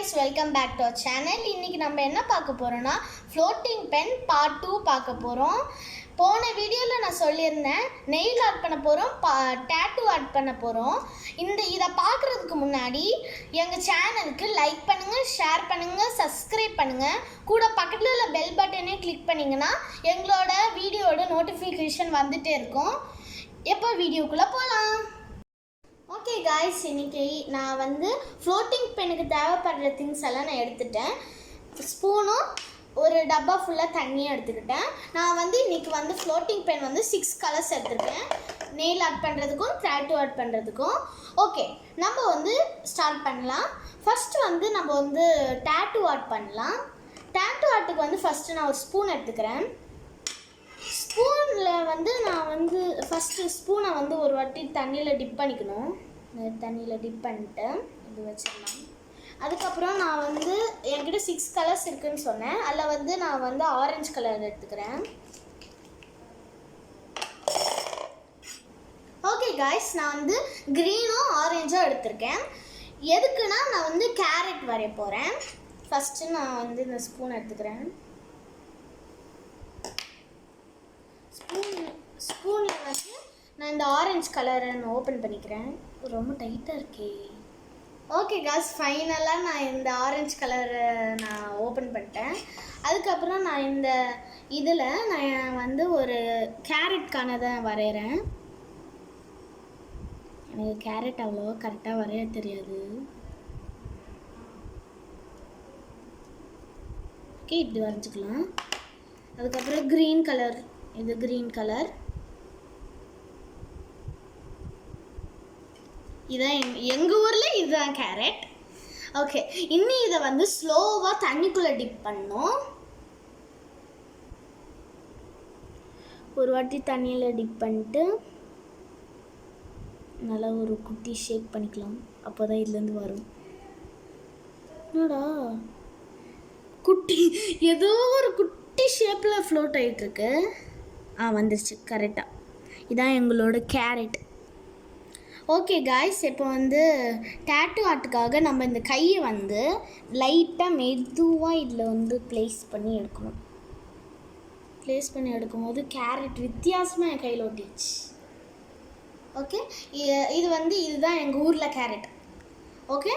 guys, welcome back to our channel. இன்னைக்கு நம்ம என்ன பார்க்க போறோம்னா floating pen part 2 பார்க்க போறோம். போன வீடியோல நான் சொல்லியிருந்தேன் நெயில் ஆட் பண்ண போறோம், டாட்டூ ஆட் பண்ண போறோம். இத பார்க்கிறதுக்கு முன்னாடி எங்க சேனலுக்கு லைக் பண்ணுங்க, ஷேர் பண்ணுங்க, சப்ஸ்கிரைப் பண்ணுங்க. கூட பக்கத்துல உள்ள பெல் பட்டனை கிளிக் பண்ணீங்கன்னா எங்களோட வீடியோட நோட்டிஃபிகேஷன் வந்துட்டே இருக்கும். இப்போ வீடியோக்குள்ள போலாம். ஓகே காய்ஸ், இன்றைக்கி நான் வந்து ஃப்ளோட்டிங் பெனுக்கு தேவைப்படுற திங்ஸ் எல்லாம் நான் எடுத்துட்டேன். ஸ்பூனும் ஒரு டப்பா ஃபுல்லாக தண்ணியும் எடுத்துக்கிட்டேன். நான் வந்து இன்றைக்கி வந்து ஃப்ளோட்டிங் பென் வந்து 6 கலர்ஸ் எடுத்துருக்கேன், நெயில் ஆட் பண்ணுறதுக்கும் டாட்டூ ஆட் பண்ணுறதுக்கும். ஓகே, நம்ம வந்து ஸ்டார்ட் பண்ணலாம். ஃபஸ்ட்டு வந்து நம்ம வந்து டாட்டூ ஆட் பண்ணலாம். டாட்டூ ஆட்டுக்கு வந்து ஃபஸ்ட்டு நான் ஒரு ஸ்பூன் எடுத்துக்கிறேன். ஸ்பூனில் வந்து நான் வந்து ஃபஸ்ட்டு ஸ்பூனை வந்து ஒரு வாட்டி தண்ணியில் டிப் பண்ணிக்கணும். தண்ணியில் டிப் பண்ணிட்டு இது வச்சிடலாம். அதுக்கப்புறம் நான் வந்து என்கிட்ட 6 கலர்ஸ் இருக்குதுன்னு சொன்னேன். அதில் வந்து நான் வந்து ஆரஞ்சு கலர் எடுத்துக்கிறேன். ஓகே காய்ஸ், நான் வந்து க்ரீனும் ஆரஞ்சும் எடுத்திருக்கேன். எதுக்குன்னா நான் வந்து கேரட் வரைய போகிறேன். ஃபஸ்ட்டு நான் வந்து இந்த ஸ்பூன் எடுத்துக்கிறேன். ஸ்பூனில் வந்து நான் இந்த ஆரஞ்சு கலரை நான் ஓப்பன் பண்ணிக்கிறேன். ரொம்ப டைட்டாக இருக்கே. ஓகே காய்ஸ், ஃபைனலாக நான் இந்த ஆரஞ்சு கலரை நான் ஓப்பன் பண்ணிட்டேன். அதுக்கப்புறம் நான் இந்த இதில் நான் வந்து ஒரு கேரட்கானதை வரைகிறேன். எனக்கு கேரட் அவ்வளோவா கரெக்டாக வரைய தெரியாது. ஓகே, இப்படி வரைஞ்சிக்கலாம். அதுக்கப்புறம் க்ரீன் கலர், இது க்ரீன் கலர். இதான் எங்கள் ஊரில் இதுதான் கேரட். ஓகே, இன்னும் இதை வந்து ஸ்லோவாக தண்ணிக்குள்ளே டிப் பண்ணணும். ஒரு வாட்டி தண்ணியில் டிப் பண்ணிட்டு நல்லா ஒரு குட்டி ஷேக் பண்ணிக்கலாம். அப்போ தான் இதுலேருந்து வரும். என்னடா குட்டி, ஏதோ ஒரு குட்டி ஷேப்பில் ஃப்ளோட் ஆகிட்டுருக்கு. வந்துருச்சு கரெக்டாக. இதான் எங்களோட கேரட். ஓகே காய்ஸ், இப்போ வந்து டாட்டூ ஆர்ட்டுக்காக நம்ம இந்த கையை வந்து லைட்டாக மெதுவாக இதில் வந்து ப்ளேஸ் பண்ணி எடுக்கணும். ப்ளேஸ் பண்ணி எடுக்கும்போது கேரட் வித்தியாசமாக என் கையில் ஒட்டிடுச்சு. ஓகே, இது வந்து இதுதான் எங்கள் ஊரில் கேரட். ஓகே,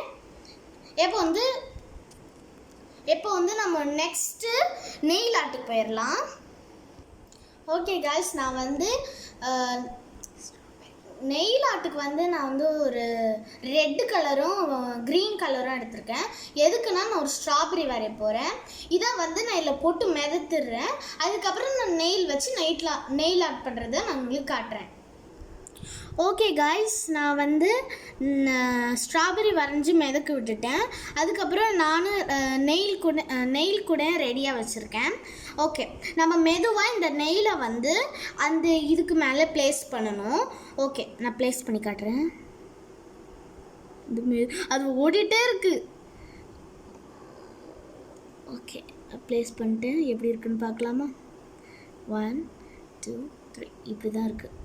இப்போ வந்து நம்ம நெக்ஸ்ட்டு நெயில் ஆர்ட்டுக்கு போயிடலாம். ஓகே காய்ஸ், நான் வந்து நெயில் ஆர்ட்டுக்கு வந்து நான் வந்து ஒரு ரெட்டு கலரும் க்ரீன் கலரும் எடுத்திருக்கேன். எதுக்குன்னா நான் ஒரு ஸ்ட்ராபெரி வரைய போகிறேன். இதை வந்து நான் இதில் போட்டு மிதத்துடுறேன். அதுக்கப்புறம் நான் நெயில் வச்சு நெயில் ஆர்ட் பண்ணுறதை நான் உங்களுக்கு காட்டுறேன். ஓகே காய்ஸ், நான் வந்து ஸ்ட்ராபெரி வரைஞ்சி மிதக்க விட்டுட்டேன். அதுக்கப்புறம் நான் நெயில் கூட ரெடியாக வச்சுருக்கேன். ஓகே, நம்ம மெதுவாக இந்த நெயிலை வந்து அந்த இதுக்கு மேலே ப்ளேஸ் பண்ணணும். ஓகே, நான் ப்ளேஸ் பண்ணி காட்டுறேன். அது ஓடிட்டே இருக்குது. ஓகே, ப்ளேஸ் பண்ணிட்டு எப்படி இருக்குன்னு பார்க்கலாமா? 1 2 3 இப்படி தான் இருக்குது.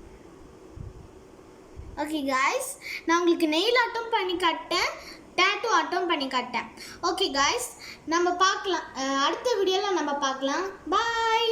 ஓகே காய்ஸ், நான் உங்களுக்கு நெயில் ஆட்டும் பண்ணி காட்டேன், டாட்டூ ஆட்டும் பண்ணி காட்டேன். ஓகே காய்ஸ், நம்ம பார்க்கலாம். அடுத்த வீடியோவில் நம்ம பார்க்கலாம். பாய்.